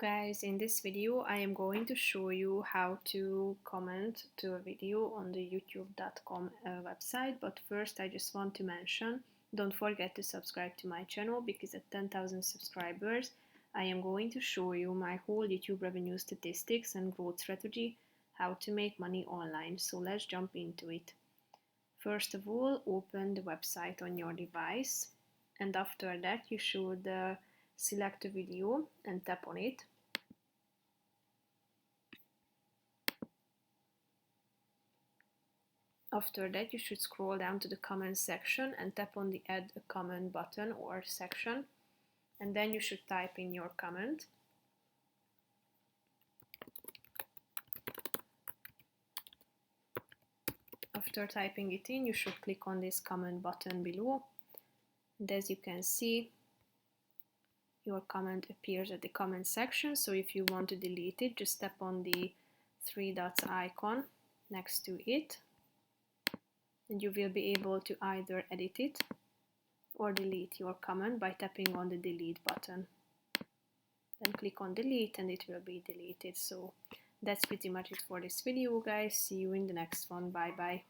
Guys, in this video I am going to show you how to comment to a video on the youtube.com website, but first I just want to mention, don't forget to subscribe to my channel because at 10,000 subscribers I am going to show you my whole YouTube revenue statistics and growth strategy, how to make money online. So let's jump into it. First of all, open the website on your device, and after that you should select a video and tap on it. After that you should scroll down to the comment section and tap on the add a comment button or section, and then you should type in your comment. After typing it in, you should click on this comment button below, and as you can see, your comment appears at the comment section. So if you want to delete it, just tap on the three dots icon next to it, and you will be able to either edit it or delete your comment by tapping on the delete button. Then click on delete and it will be deleted. So that's pretty much it for this video, guys. See you in the next one. Bye bye.